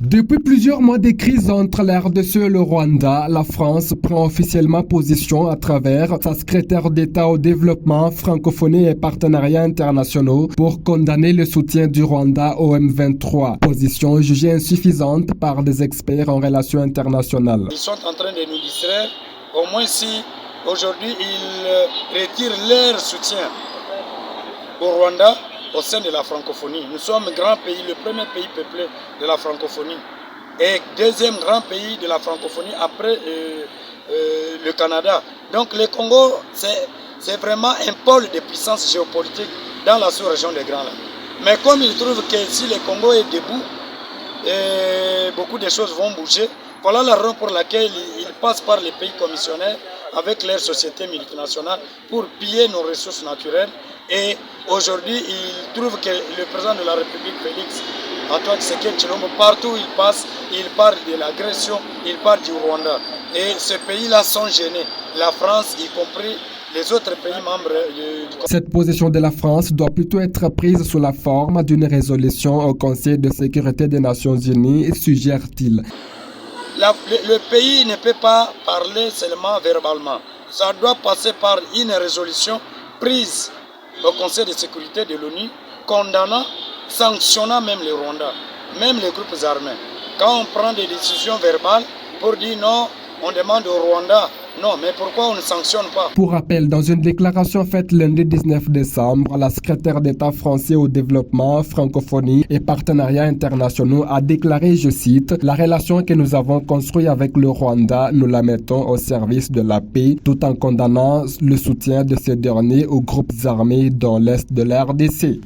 Depuis plusieurs mois de crise entre la RDC et le Rwanda, la France prend officiellement position à travers sa secrétaire d'État au développement, francophonie et partenariats internationaux pour condamner le soutien du Rwanda au M23. Position jugée insuffisante par des experts en relations internationales. Ils sont en train de nous distraire, au moins si aujourd'hui ils retirent leur soutien au Rwanda au sein de la francophonie. Nous sommes un grand pays, le premier pays peuplé de la francophonie et deuxième grand pays de la francophonie après le Canada. Donc le Congo, c'est vraiment un pôle de puissance géopolitique dans la sous-région des Grands Lacs. Mais comme ils trouvent que si le Congo est debout, beaucoup de choses vont bouger. Voilà la raison pour laquelle ils passent par les pays commissionnaires avec leurs sociétés multinationales pour piller nos ressources naturelles. Et aujourd'hui, ils trouvent que le président de la République, Félix Antoine Tshisekedi Tshilombo, partout où il passe, il parle de l'agression, il parle du Rwanda. Et ces pays-là sont gênés, la France y compris, les autres pays membres du... Cette position de la France doit plutôt être prise sous la forme d'une résolution au Conseil de sécurité des Nations Unies, suggère-t-il. Le pays ne peut pas parler seulement verbalement. Ça doit passer par une résolution prise au Conseil de sécurité de l'ONU, condamnant, sanctionnant même le Rwanda, même les groupes armés. Quand on prend des décisions verbales pour dire non, on demande au Rwanda, non, mais pourquoi on ne sanctionne pas? Pour rappel, dans une déclaration faite lundi 19 décembre, la secrétaire d'État français au développement, francophonie et partenariats internationaux a déclaré, je cite, « La relation que nous avons construite avec le Rwanda, nous la mettons au service de la paix, tout en condamnant le soutien de ces derniers aux groupes armés dans l'est de la RDC. »